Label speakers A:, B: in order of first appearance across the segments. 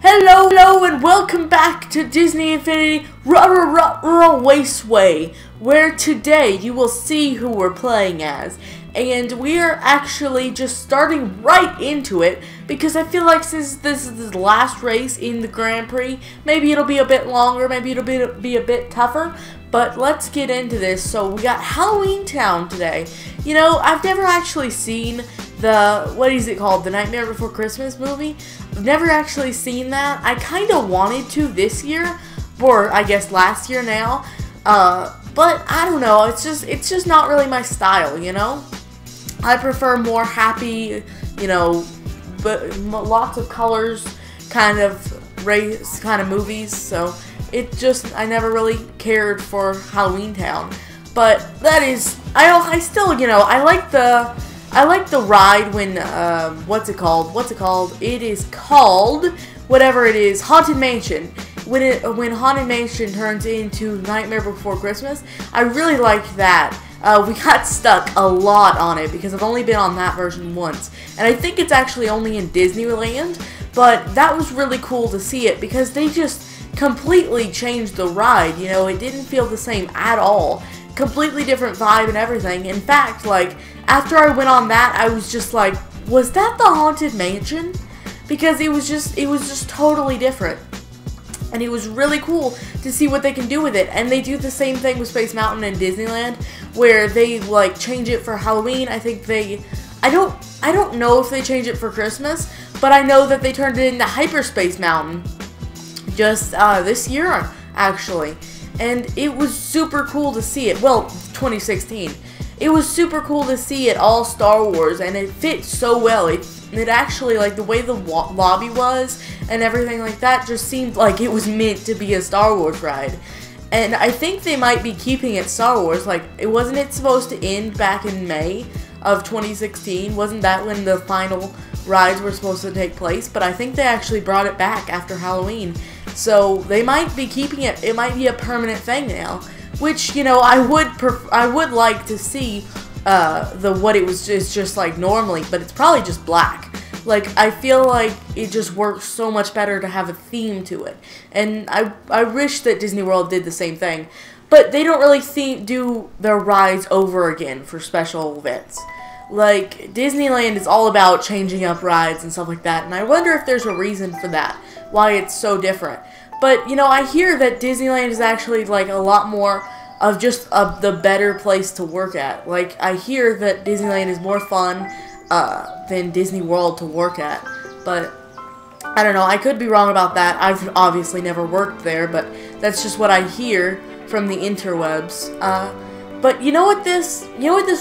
A: Hello and welcome back to Disney Infinity Raceway, where today you will see who we're playing as. And we are actually just starting right into it, because I feel like since this is the last race in the Grand Prix, maybe it'll be a bit longer, maybe it'll be a bit tougher, but let's get into this. So we got Halloween Town today. You know, I've never actually seen the, what is it called, the Nightmare Before Christmas movie. I've never actually seen that. I kind of wanted to this year, or I guess last year now, but I don't know, it's just not really my style, you know? I prefer more happy, you know, but lots of colors kind of race kind of movies, so I never really cared for Halloween Town. But that is, I still, you know, I like the ride when, what's it called? It is called, whatever it is, Haunted Mansion. When Haunted Mansion turns into Nightmare Before Christmas, I really liked that. We got stuck a lot on it because I've only been on that version once. And I think it's actually only in Disneyland, but that was really cool to see it because they just completely changed the ride, you know, it didn't feel the same at all. Completely different vibe and everything. In fact, like, after I went on that, I was just like, was that the Haunted Mansion? Because it was just totally different. And it was really cool to see what they can do with it. And they do the same thing with Space Mountain and Disneyland, where they, like, change it for Halloween. I think I don't know if they change it for Christmas, but I know that they turned it into Hyperspace Mountain just this year, actually. And it was super cool to see it. Well, 2016. It was super cool to see it all Star Wars, and it fit so well. It actually, like, the way the lobby was and everything like that just seemed like it was meant to be a Star Wars ride. And I think they might be keeping it Star Wars. Like, wasn't it supposed to end back in May of 2016? Wasn't that when the final rides were supposed to take place? But I think they actually brought it back after Halloween. So they might be keeping it. It might be a permanent thing now, which, you know, I would like to see what it was just like normally, but it's probably just black. Like, I feel like it just works so much better to have a theme to it, and I wish that Disney World did the same thing, but they don't really do their rides over again for special events. Like, Disneyland is all about changing up rides and stuff like that, and I wonder if there's a reason for that, why it's so different. But, you know, I hear that Disneyland is actually, like, a lot more of just the better place to work at. Like, I hear that Disneyland is more fun than Disney World to work at. But, I don't know, I could be wrong about that. I've obviously never worked there, but that's just what I hear from the interwebs. But you know what this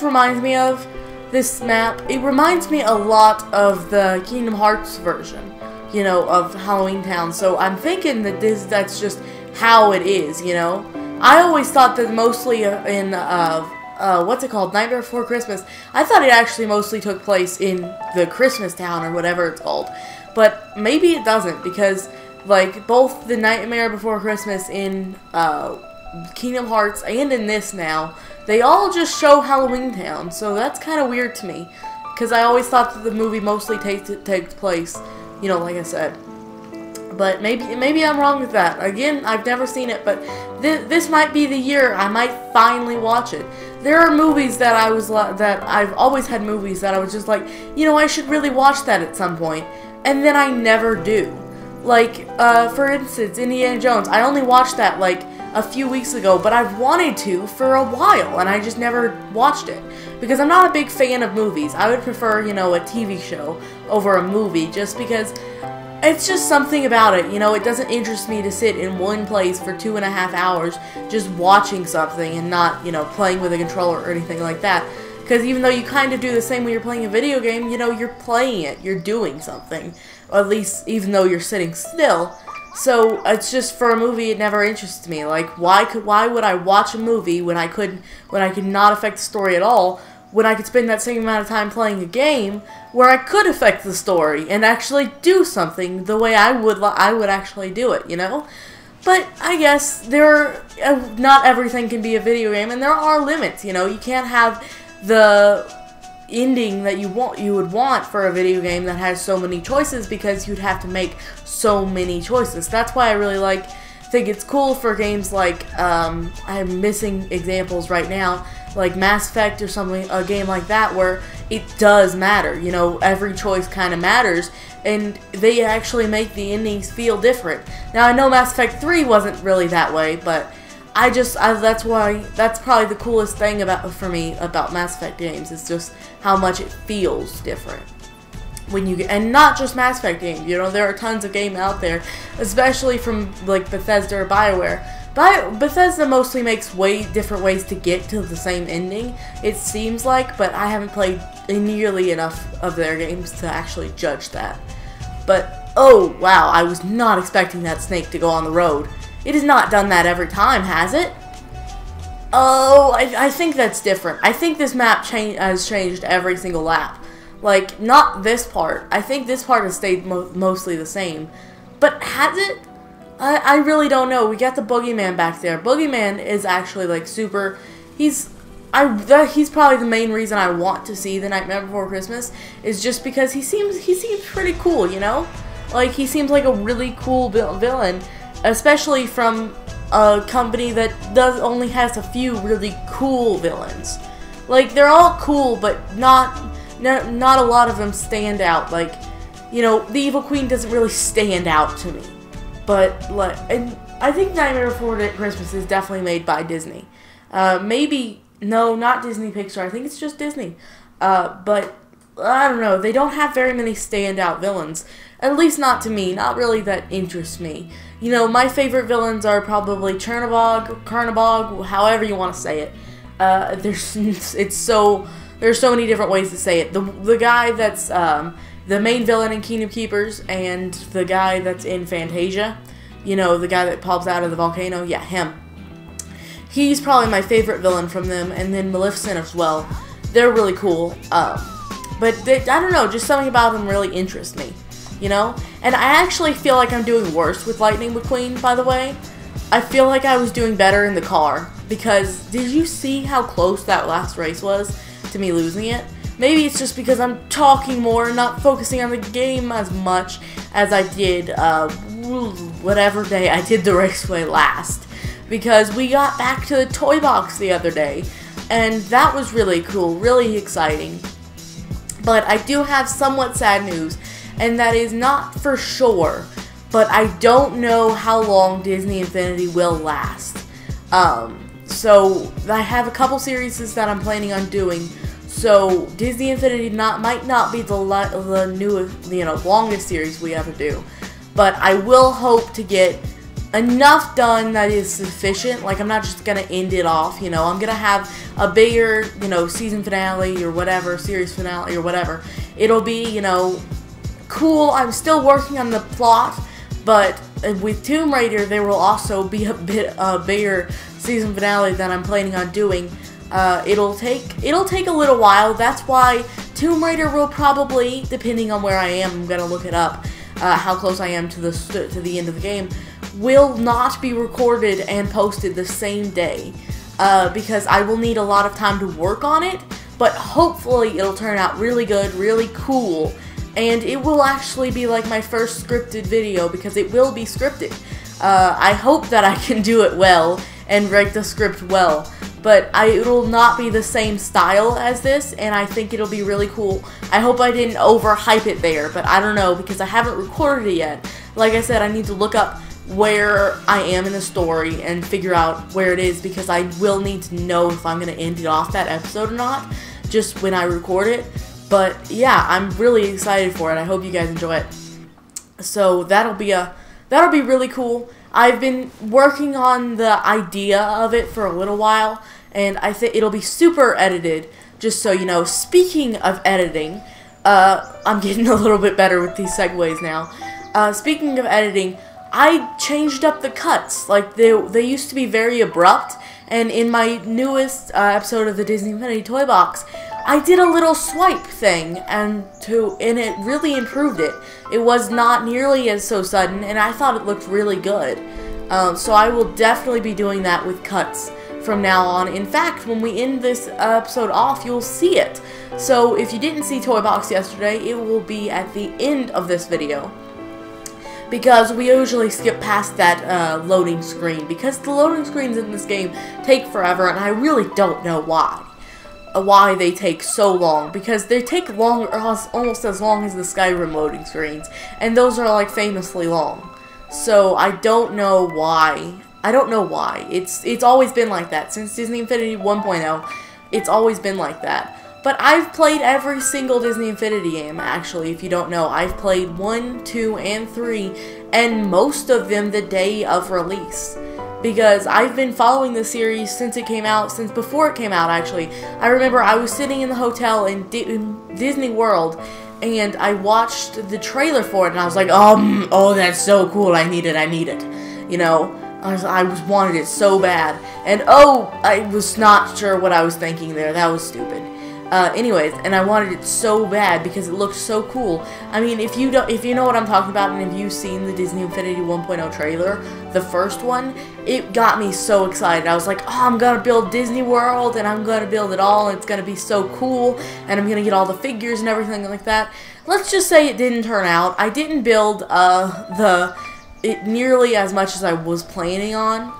A: reminds me of? This map? It reminds me a lot of the Kingdom Hearts version, you know, of Halloween Town. So I'm thinking that that's just how it is, you know. I always thought that mostly in what's it called, Nightmare Before Christmas, I thought it actually mostly took place in the Christmas Town or whatever it's called. But maybe it doesn't, because like both the Nightmare Before Christmas in Kingdom Hearts and in this now, they all just show Halloween Town. So that's kind of weird to me, because I always thought that the movie mostly takes place, you know, like I said. But maybe I'm wrong with that. Again, I've never seen it, but this might be the year I might finally watch it. There are movies that I've always had movies that I was just like, you know, I should really watch that at some point, and then I never do. Like, for instance, Indiana Jones. I only watched that like a few weeks ago, but I've wanted to for a while, and I just never watched it because I'm not a big fan of movies. I would prefer, you know, a TV show over a movie, just because it's just something about it, you know. It doesn't interest me to sit in one place for 2.5 hours just watching something and not, you know, playing with a controller or anything like that. Because even though you kind of do the same when you're playing a video game, you know, you're playing it, you're doing something, or at least even though you're sitting still. So it's just, for a movie, it never interests me. Like, why would I watch a movie when I could not affect the story at all, when I could spend that same amount of time playing a game where I could affect the story and actually do something the way I would actually do it, you know? But I guess not everything can be a video game, and there are limits, you know? You can't have ending that you would want for a video game that has so many choices, because you'd have to make so many choices. That's why I really think it's cool for games like I'm missing examples right now, like Mass Effect or something, a game like that where it does matter. You know, every choice kind of matters, and they actually make the endings feel different. Now I know Mass Effect 3 wasn't really that way, but that's probably the coolest thing for me about Mass Effect games, is just how much it feels different when you get, and not just Mass Effect games. You know, there are tons of games out there, especially from like Bethesda or BioWare. Bethesda mostly makes different ways to get to the same ending, it seems like, but I haven't played nearly enough of their games to actually judge that. But oh wow, I was not expecting that snake to go on the road. It has not done that every time, has it? Oh, I think that's different. I think this map has changed every single lap. Like, not this part. I think this part has stayed mostly the same. But has it? I really don't know. We got the Boogeyman back there. Boogeyman is actually, like, super... He's probably the main reason I want to see The Nightmare Before Christmas, is just because he seems pretty cool, you know? Like, he seems like a really cool villain, especially from a company that only has a few really cool villains. Like, they're all cool, but not a lot of them stand out. Like, you know, the Evil Queen doesn't really stand out to me. But, like, and I think Nightmare Before Christmas is definitely made by Disney. Maybe, no, not Disney Pixar. I think it's just Disney. But, I don't know. They don't have very many standout villains. At least not to me. Not really that interests me. You know, my favorite villains are probably Chernabog, however you want to say it. There's so many different ways to say it. The guy that's the main villain in Kingdom Keepers, and the guy that's in Fantasia, you know, the guy that pops out of the volcano, yeah, him. He's probably my favorite villain from them, and then Maleficent as well. They're really cool. But I don't know, just something about them really interests me, you know? And I actually feel like I'm doing worse with Lightning McQueen, by the way. I feel like I was doing better in the car, because did you see how close that last race was to me losing it? Maybe it's just because I'm talking more and not focusing on the game as much as I did whatever day I did the Raceway last. Because we got back to the toy box the other day, and that was really cool, really exciting. But I do have somewhat sad news, and that is not for sure, but I don't know how long Disney Infinity will last. So I have a couple series that I'm planning on doing. So Disney Infinity might not be the newest, you know, longest series we ever do, but I will hope to get enough done that is sufficient. Like, I'm not just gonna end it off, you know. I'm gonna have a bigger, you know, season finale or whatever, series finale or whatever. It'll be, you know, cool. I'm still working on the plot, but with Tomb Raider there will also be a bit bigger season finale that I'm planning on doing. It'll take a little while. That's why Tomb Raider will probably, depending on where I am, I'm gonna look it up, how close I am to the end of the game, will not be recorded and posted the same day, because I will need a lot of time to work on it. But hopefully it'll turn out really good, really cool, and it will actually be like my first scripted video, because it will be scripted. I hope that I can do it well and write the script well. But it'll not be the same style as this, and I think it'll be really cool. I hope I didn't overhype it there, but I don't know, because I haven't recorded it yet. Like I said, I need to look up where I am in the story and figure out where it is, because I will need to know if I'm going to end it off that episode or not, just when I record it. But yeah, I'm really excited for it. I hope you guys enjoy it. So that'll be really cool. I've been working on the idea of it for a little while, and I think it'll be super edited, just so you know. Speaking of editing, I'm getting a little bit better with these segues now. Speaking of editing, I changed up the cuts. Like, they used to be very abrupt, and in my newest episode of the Disney Infinity Toy Box, I did a little swipe thing, and it really improved it. It was not nearly as so sudden, and I thought it looked really good. So I will definitely be doing that with cuts from now on. In fact, when we end this episode off, you'll see it. So if you didn't see Toy Box yesterday, it will be at the end of this video, because we usually skip past that loading screen, because the loading screens in this game take forever, and I really don't know why they take so long, because they take almost as long as the Skyrim loading screens, and those are like famously long. So I don't know why. It's always been like that since Disney Infinity 1.0. It's always been like that. But I've played every single Disney Infinity game, actually, if you don't know. I've played 1, 2, and 3, and most of them the day of release. Because I've been following the series since it came out, since before it came out, actually. I remember I was sitting in the hotel in Disney World, and I watched the trailer for it, and I was like, oh, that's so cool, I need it, you know? I wanted it so bad, and I was not sure what I was thinking there, that was stupid. Anyways, and I wanted it so bad because it looked so cool. I mean, if you know what I'm talking about, and if you've seen the Disney Infinity 1.0 trailer, the first one, it got me so excited. I was like, I'm gonna build Disney World, and I'm gonna build it all, and it's gonna be so cool, and I'm gonna get all the figures and everything like that. Let's just say it didn't turn out. I didn't build it nearly as much as I was planning on,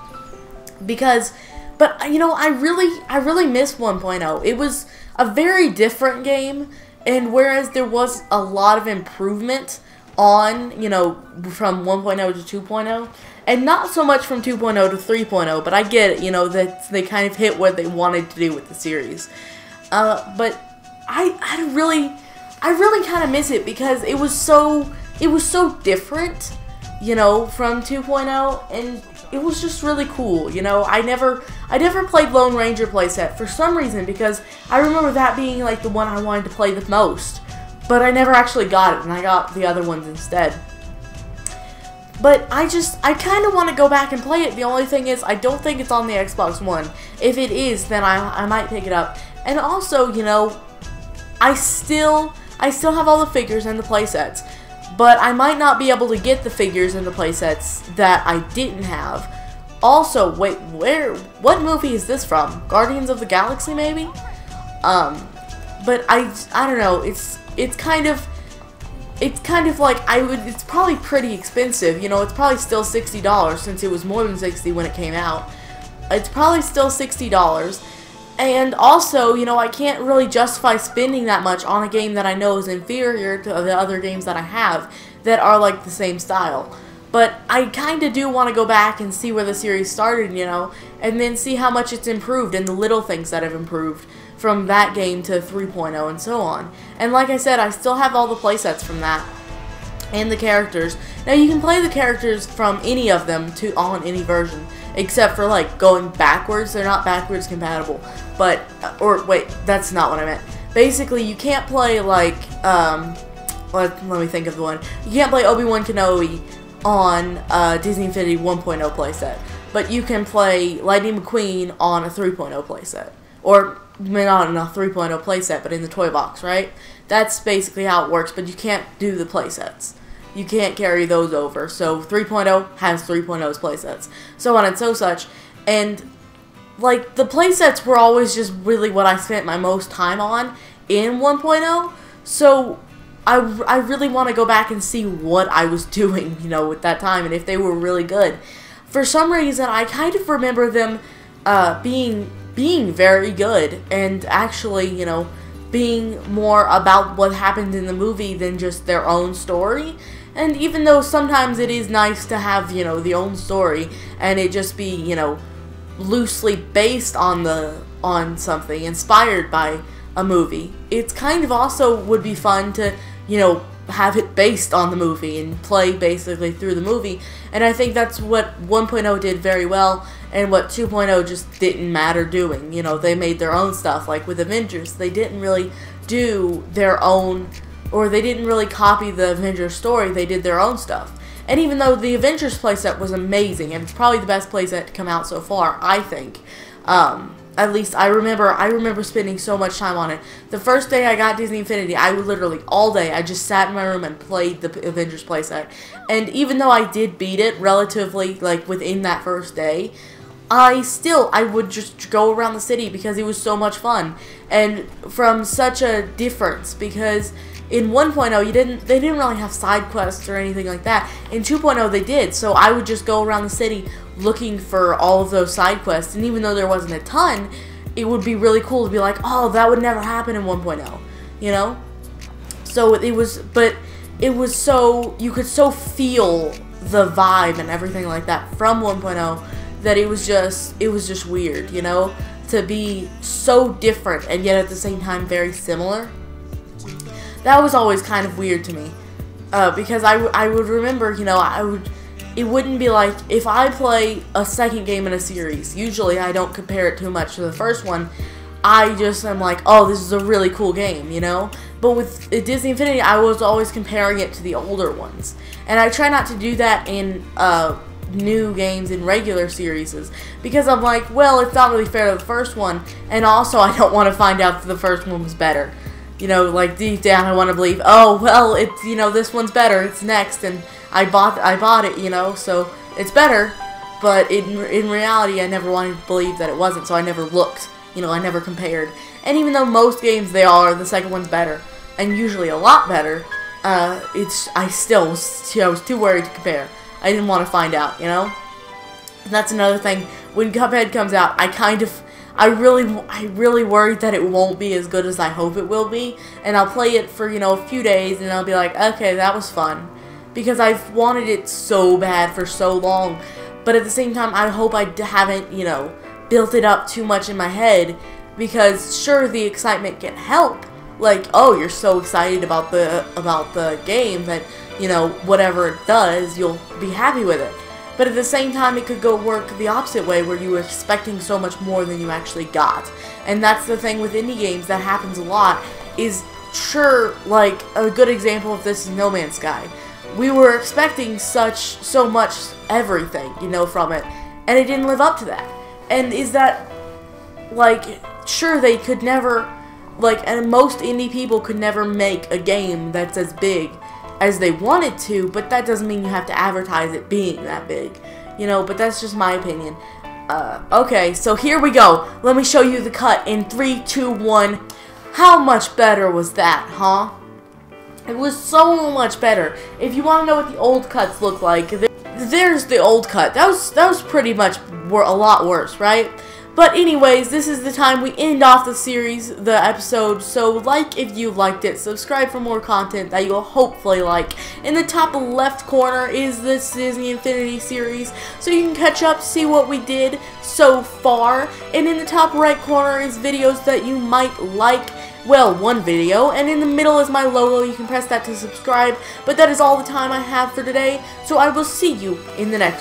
A: but you know, I really miss 1.0. It was a very different game, and whereas there was a lot of improvement on, you know, from 1.0 to 2.0, and not so much from 2.0 to 3.0, but I get it, you know, that they kind of hit what they wanted to do with the series. But I really kind of miss it, because it was so different, you know, from 2.0, and it was just really cool, you know. I never played Lone Ranger playset for some reason, because I remember that being like the one I wanted to play the most, but I never actually got it, and I got the other ones instead. But I kind of want to go back and play it. The only thing is, I don't think it's on the Xbox One. If it is, then I might pick it up. And also, you know, I still have all the figures and the playsets, but I might not be able to get the figures and the playsets that I didn't have. Also, wait, what movie is this from? Guardians of the Galaxy, maybe? But I don't know, it's kind of like, it's probably pretty expensive, you know. It's probably still $60, since it was more than $60 when it came out. It's probably still $60, and also, you know, I can't really justify spending that much on a game that I know is inferior to the other games that I have that are like the same style. But I kind of do want to go back and see where the series started, you know, and then see how much it's improved and the little things that have improved from that game to 3.0 and so on. And like I said, I still have all the playsets from that and the characters. Now, you can play the characters from any of them on any version, except for like going backwards. They're not backwards compatible. But, or wait, that's not what I meant. Basically, you can't play like, let me think of the one. You can't play Obi-Wan Kenobi on Disney Infinity 1.0 playset, but you can play Lightning McQueen on a 3.0 playset, or not on a 3.0 playset, but in the toy box, right? That's basically how it works, but you can't do the playsets. You can't carry those over. So 3.0 has 3.0's playsets, so on and so such. And like, the playsets were always just really what I spent my most time on in 1.0. So I really want to go back and see what I was doing, you know, with that time, and if they were really good. For some reason, I kind of remember them being very good, and actually, you know, being more about what happened in the movie than just their own story. And even though sometimes it is nice to have, you know, the own story, and it just be, you know, loosely based on something, inspired by a movie, it's kind of also would be fun to, you know, have it based on the movie and play basically through the movie. And I think that's what 1.0 did very well, and what 2.0 just didn't matter doing. You know, they made their own stuff. Like with Avengers, they didn't really do their own, or they didn't really copy the Avengers story, they did their own stuff. And even though the Avengers playset was amazing, and it's probably the best playset to come out so far, I think, at least I remember spending so much time on it. The first day I got Disney Infinity, I would literally, all day, I just sat in my room and played the Avengers playset. And even though I did beat it relatively, like, within that first day, I would just go around the city because it was so much fun, and from such a difference, because in 1.0 they didn't really have side quests or anything like that. In 2.0 they did, so I would just go around the city looking for all of those side quests, and even though there wasn't a ton, it would be really cool to be like, oh, that would never happen in 1.0, you know? So it was so, you could so feel the vibe and everything like that from 1.0 that it was just weird, you know, to be so different and yet at the same time very similar. That was always kind of weird to me, because I would remember, you know, it wouldn't be like, if I play a second game in a series, usually I don't compare it too much to the first one, I just am like, oh, this is a really cool game, you know? But with Disney Infinity, I was always comparing it to the older ones. And I try not to do that in new games in regular series, because I'm like, well, it's not really fair to the first one, and also I don't want to find out that the first one was better. You know, like deep down I want to believe, oh, well, it's, you know, this one's better, it's next, and I bought it, you know, so it's better. But in reality, I never wanted to believe that it wasn't, so I never looked. You know, I never compared. And even though most games the second one's better, and usually a lot better, I was too worried to compare. I didn't want to find out, you know? And that's another thing. When Cuphead comes out, I really worried that it won't be as good as I hope it will be. And I'll play it for, you know, a few days, and I'll be like, okay, that was fun. Because I've wanted it so bad for so long. But at the same time, I hope I haven't, you know, built it up too much in my head. Because sure, the excitement can help. Like, oh, you're so excited about the game that, you know, whatever it does, you'll be happy with it. But at the same time, it could go work the opposite way, where you were expecting so much more than you actually got. And that's the thing with indie games that happens a lot, is sure, like, a good example of this is No Man's Sky. We were expecting so much everything, you know, from it, and it didn't live up to that. And is that, like, sure, they could never, like, and most indie people could never make a game that's as big as they wanted to, but that doesn't mean you have to advertise it being that big, you know, but that's just my opinion. Okay, so here we go. Let me show you the cut in 3, 2, 1. How much better was that, huh? It was so much better. If you want to know what the old cuts look like, there's the old cut. That was pretty much a lot worse, right? But anyways, this is the time we end off the series, the episode, so like if you liked it, subscribe for more content that you'll hopefully like. In the top left corner is this Disney Infinity series, so you can catch up, see what we did so far, and in the top right corner is videos that you might like. Well, one video, and in the middle is my logo. You can press that to subscribe, but that is all the time I have for today, so I will see you in the next one.